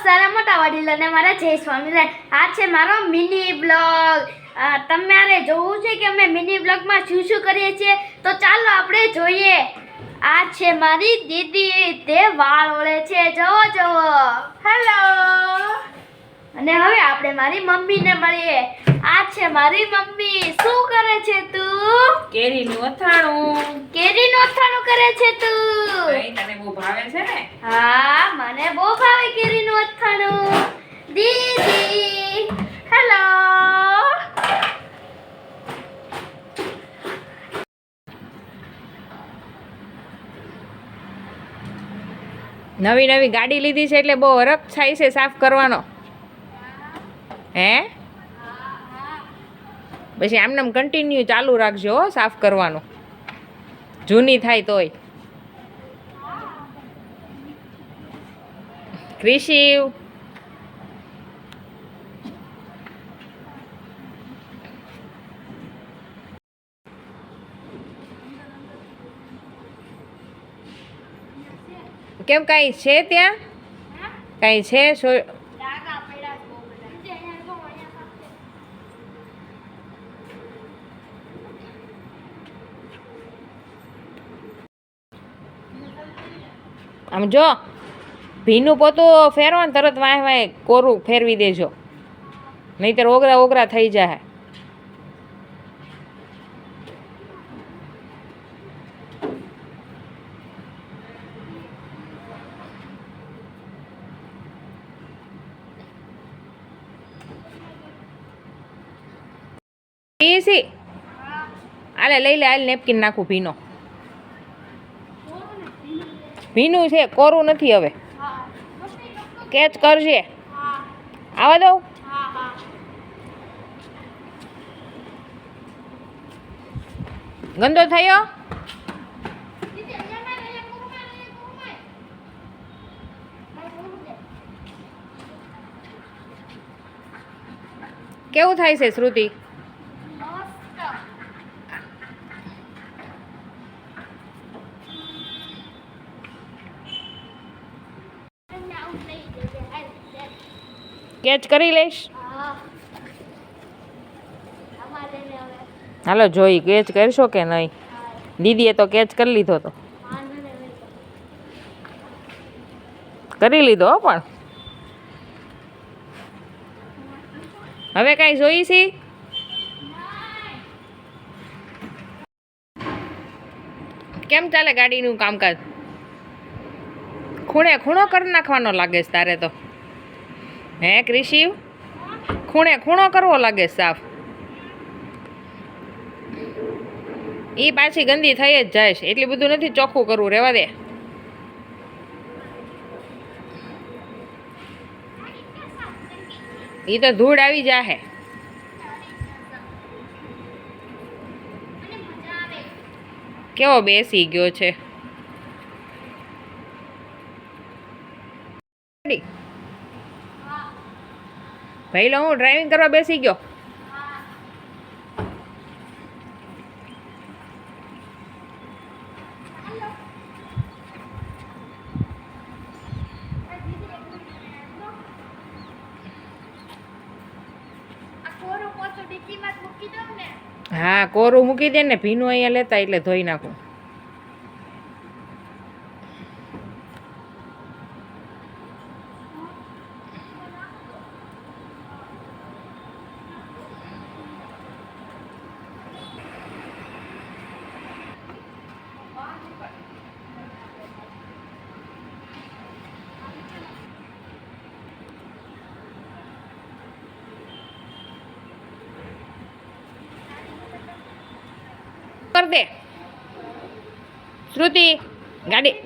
સારા મોટા વડીલોને મારા જય સ્વામિનારાયણ. આ છે મારો મિની બ્લોગ. તમારે જોવું છે કે અમે મિની બ્લોગમાં શું શું કરીએ છીએ, તો ચાલો આપણે જોઈએ. આ છે મારી દીદી, તે વાળ ઓળે છે, જોવો જોવો. હેલો. અને હવે આપણે મારી મમ્મીને મળીએ. આ છે મારી મમ્મી. શું કરે છે તું? કેરીનું અથાણું. કેરીનું અથાણું કરે છે તું? તને બહુ ભાવે છે ને? હા, મને બહુ ભાવે કેરીનું અથાણું. દીદી, હેલો. નવી નવી ગાડી લીધી છે એટલે બહુ હરખ થાય છે સાફ કરવાનો. હે? પછી આમને આમ કન્ટિન્યુ ચાલુ રાખજો હો સાફ કરવાનું, જૂની થાય તોય. ક્રિશિવ, કેમ કાંઈ છે ત્યાં? કાંઈ છે? આમ જો ભીનું પોતું ફેરવો ને તરત વાય વાય કોરું ફેરવી દેજો, નહીંતર ઓગરા ઓગરા થઈ જાય. ઈસી આલે લઈ લે, આલે નેપકિન નાખું. ભીનું છે, કોરું નથી. હવે કેચ કરજે. આવા દઉં? ગંદો થયો? કેવું થાય છે શ્રુતિ? કેચ કરી લઈશ. હાલો જોઈ કેચ કરશો કે નહીં. દીદીએ તો કેચ કરી લીધો તો. કરી લીધો પણ હવે કાંઈ જોઈ છી? કેમ ચાલે ગાડીનું કામકાજ? ખૂણે ખૂણો કરી નાખવાનો લાગે છે તારે તો. હે ક્રિશિવ, ખૂણે ખૂણો કરવો લાગે સાફ. એ પાછી ગંદી થઈ જ જાય છે, એટલી બધું નથી ચોખ્ખું કરવું, રહેવા દે. એ તો ધૂળ આવી જાહે. કેવો બેસી ગયો છે. ભાઈ લો, હું ડ્રાઇવિંગ કરવા બેસી ગયો. હા, કોરું મૂકી દે ને, ભીનું અહીંયા લેતા એટલે ધોઈ નાખું. કર દે શ્રુતિ ગાડી.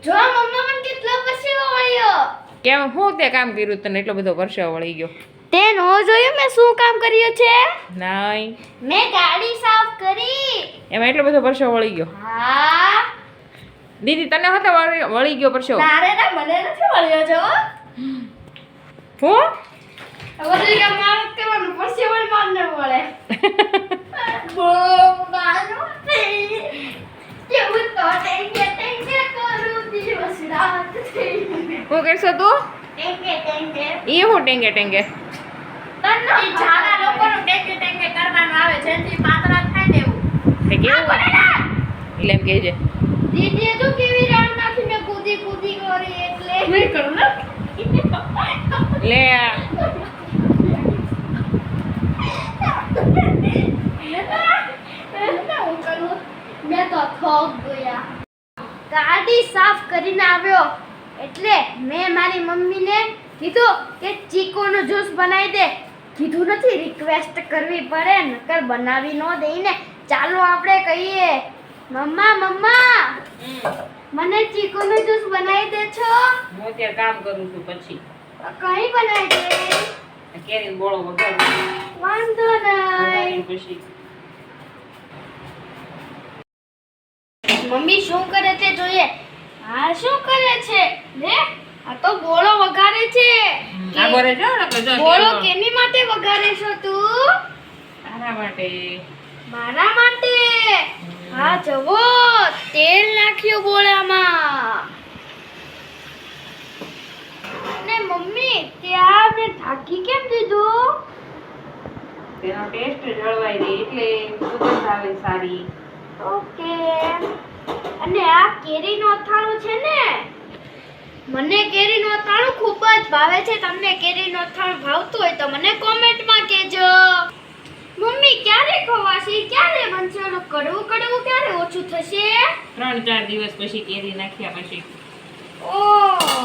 જો મમ્મા મને કેટલો પરસેવો વળ્યો. કેમ હું તે કામ કર્યું તને એટલો બધો પરસેવો વળી ગયો? તે નો જોયું મેં શું કામ કર્યું છે? નહીં મેં ગાડી સાફ કરી. એમાં એટલો બધો પરસેવો વળી ગયો. હા. દીદી તને હતો વળી ગયો પરસેવો? તારે ના મને નથી વળ્યો છો. હું હવે કે મારે કેવાનું પરસેવો મારને વળે. બો બાનો કેવું તો ટેંગે કરું દિવસ રાત થઈ. હું કરશો તું? ટેંગે એ હું ટેંગે ટેંગે તન્નો જાડા લોકોનું ટેંગે કરવાનું આવે છે જેથી પાતળા થાય ને એવું. તે કેવું એટલે એમ કહેજે. દીદીએ તો કેવી રાણ નાખી મેં કૂદી કરી એટલે નહીં કરું ને. લે મેં તો થોક ગયા. ગાડી સાફ કરીને આવ્યો એટલે મેં મારી મમ્મીને કીધું કે ચીકુનો જ્યુસ બનાવી દે. કીધું નથી રિક્વેસ્ટ કરવી પડે નકર બનાવી ન દઈને. ચાલો આપણે કહીએ મમ્મા મમ્મા મને ચીકુનો જ્યુસ બનાવી દે છો. હું અત્યારે કામ કરું છું પછી કઈ બનાવી દે. કેરી બોળો વગાડું વાંધો નહીં. પછી મમ્મી શું કરે તે જોઈએ. હા શું કરે છે લે આ તો બોલો વગાડે છે. આ બોરે જો ને જો બોલો કેની માટે વગાડે છો તું? તારા માટે. મારા માટે. હા જવો તેલ નાખ્યું બોળામાં. ને મમ્મી ત્યાં મેં ઢાંકી કેમ દીધું? તેનો ટેસ્ટ જળવાઈ રહે એટલે સુગંધ આવે સારી. ઓકે. અને આ કેરીનું અથાણું છે ને મને કેરીનું અથાણું ખૂબ જ ભાવે છે. તમને કેરીનું અથાણું ભાવતું હોય તો મને કોમેન્ટમાં કહેજો. મમ્મી ક્યારે ખવાશે ક્યારે બનશે? ઓલું કડવું કડવું ક્યારે ઓછું થશે? 3-4 દિવસ પછી કેરી નાખ્યા પછી. ઓહ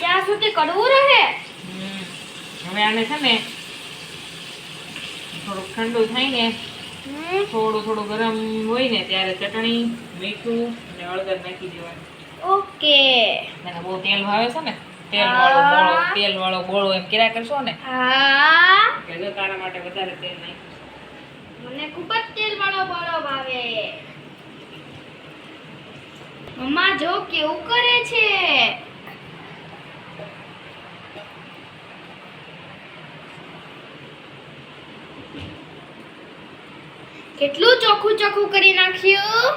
ત્યાં સુધી કડવું રહે. હવે આને છે ને થોડુંક ઠંડુ થાય ને થોડું ગરમ હોય ને ત્યારે ચટણી મીઠું અને હળદર નાખી દેવાનું. ઓકે. મને બહુ તેલ ભાવે છે ને હા. તેલ વાળો બોળો એમ કર્યા કરશો ને હા એટલે જો તારા માટે વધારે તેલ નાખીશ. મને ખૂબ જ તેલ વાળો બોળો ભાવે. મમ્મા જો કેવું કરે છે. કેટલું ચોખ્ખું ચોખ્ખું કરી નાખ્યું.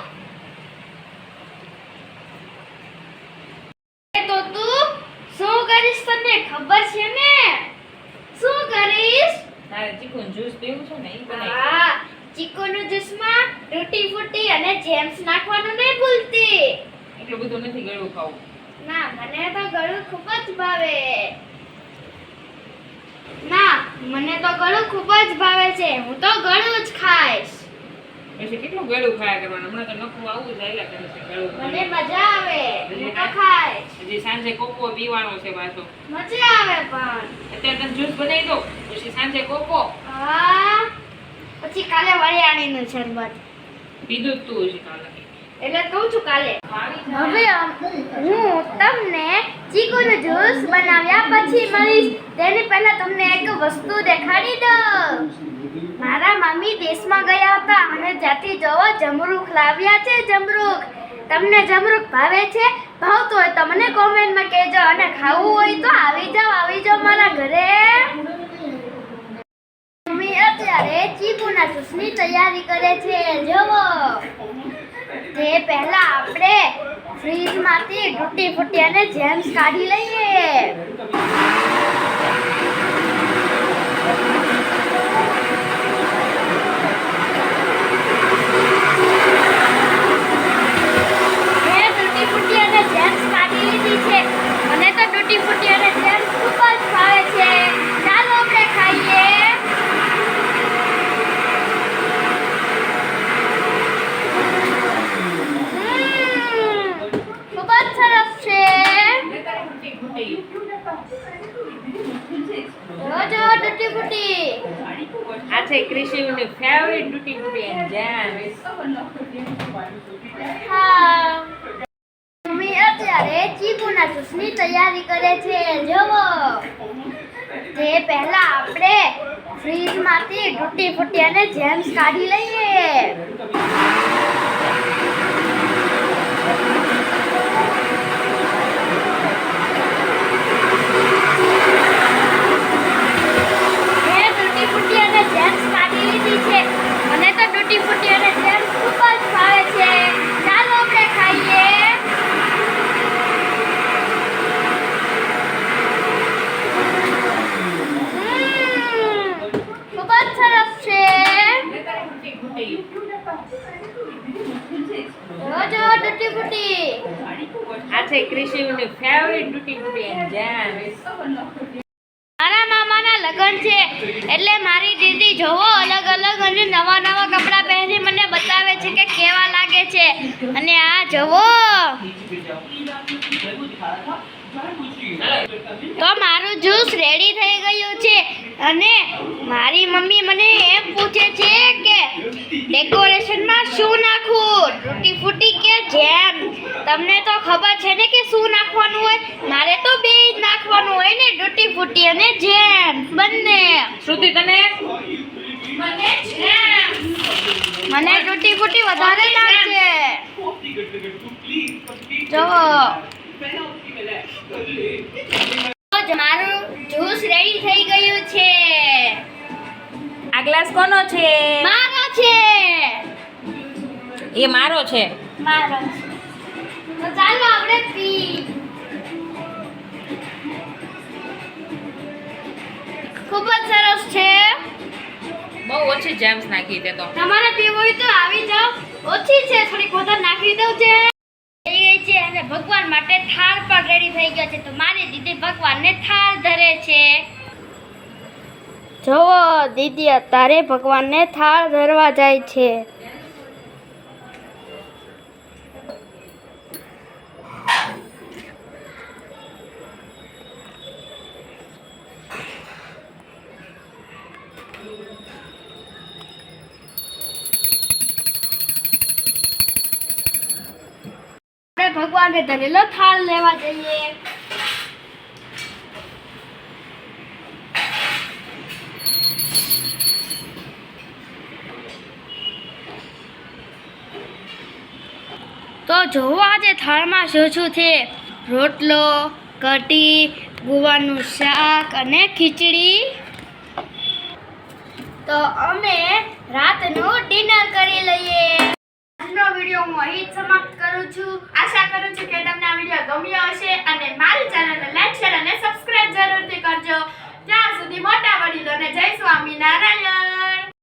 તો તું શું કરીશ તને ખબર છે ને? શું કરીશ? તારે ચીકુનું જ્યુસ પીવું છે ને ઈ બનાવી. હા ચીકુનું જ્યુસમાં ટૂટી ફૂટી અને જેમ્સ નાખવાનું નહીં ભૂલતી. એટલું બધું નથી ગળું ખાવું. ના મને તો ગળું ખૂબ જ ભાવે. ના મને તો ગળું ખૂબ જ ભાવે છે. હું તો ગળું જ ખાઈશ. પછી કેટલું ગળું ખાયા કરવાનું. હમણાં તો નખું આવું જ આયલા કરે છે ગળું. મને મજા આવે. હું તો ખાઈશ. હજી સાંજે કોકો પીવાનો છે પાછો. મજા આવે પણ. અત્યારે તને જ્યુસ બનાવી દો પછી સાંજે કોકો હા પછી કાલે વરિયાળીનું શરબત પીધું જ તું હજી કાલે. એટલે કહું છું કાલે. હવે હું તમને ચીકુનું જ્યુસ બનાવ્યા પછી મળીશ. તેની પહેલા તમને એક વસ્તુ દેખાડી દઉં. મારા મમ્મી દેશમાં ગયા હતા અને જ્યાંથી જોવો જમરૂખ લાવ્યા છે. જમરૂખ તમને જમરૂખ ભાવે છે? ભાવતું હોય તો મને કોમેન્ટમાં કહેજો અને ખાવું હોય તો આવી જાઓ મારા ઘરે. મમ્મી અત્યારે ચીકુના જ્યુસની તૈયારી કરે છે. જોવો તે પહેલા આપણે ફ્રીજમાંથી ટૂટી ફૂટી અને જેમ્સ કાઢી લઈએ. મેં ટૂટી ફૂટી અને જેમ્સ કાઢી લીધી છે. મને તો ટૂટી ફૂટી અને જેમ્સ ખૂબ જ ભાવે છે. ચાલો આપણે ખાઈએ. ખૂબ જ સરસ છે. જો ટૂટી ફૂટી. આ છે ક્રિશિવની ફેવરિટ ટૂટી ફૂટી એન્ડ જેમ. હા મમ્મી અત્યારે ચીકુના જ્યુસની તૈયારી કરે છે. જોવો તે પહેલા આપણે ફ્રીજમાંથી તૂટી ફૂટી અને જેમ્સ કાઢી લઈએ. મેં તૂટી ફૂટી અને જેમ્સ કાઢી લીધી છે. મને તો તૂટી ફૂટી અને જેમ્સ ખૂબ જ ભાવે છે. ચાલો આપણે ખાઈએ. ખૂબ જ સરસ છે. જો તૂટી ફૂટી. આ છે ક્રિશિવની ફેવરિટ તૂટી ફૂટી એન્ડ જેમ. મારા મામાના લગ્ન છે એટલે મારી દીદી જોવો અલગ અલગ અને નવા નવા કપડાં પહેરી મને બતાવે છે કે કેવા લાગે છે. અને આ જોવો તો મારું જ્યુસ રેડી થઈ ગયું છે. અને મારી મમ્મી મને એમ પૂછે છે કે ડેકોરેશનમાં શું નાખવું, તૂટી ફૂટી કે જેમ. તમને તો ખબર છે ને કે શું નાખવાનું હોય. મારે તો બે જ નાખવાનું હોય ને, તૂટી ફૂટી અને જેમ બંને. શ્રુતિ તને મને તૂટી ફૂટી વધારે લાગશે. જુઓ તો મારું જ્યુસ રેડી થઈ ગયું છે. આ ગ્લાસ કોનો છે? મારો છે. એ મારો છે. મારો છે. તો ચાલો આપણે પી. ખૂબ જ સરસ છે. બહુ ઓછી જેમ્સ નાખી તે તો. તમારે પીવું હોય તો આવી જાઓ. ઓછી છે, થોડીક વધારે નાખી દઉં છે. થઈ ગઈ છે અને ભગવાન માટે થાળ પણ રેડી થઈ ગયો છે. તો મારી દીદી ભગવાનને થાળ ધરે છે. જોવો દીદી અત્યારે ભગવાનને થાળ ધરવા જાય છે. ભગવાનને ધરેલો થાળ લેવા જઈએ. તો જોવો આજે થાળમાં શું શું છે. રોટલો, કઢી, ગુવારનું શાક અને ખીચડી. તો અમે રાતનું ડિનર કરી લઈએ. આજનો વિડીયો હું અહીં જ સમાપ્ત કરું છું. આશા કરું છું કે તમને આ વિડીયો ગમ્યો હશે અને મારી ચેનલને લાઈક, શેર અને સબસ્ક્રાઇબ જરૂરથી કરજો. ત્યાં સુધી મોટા વડીલોને જય સ્વામિનારાયણ.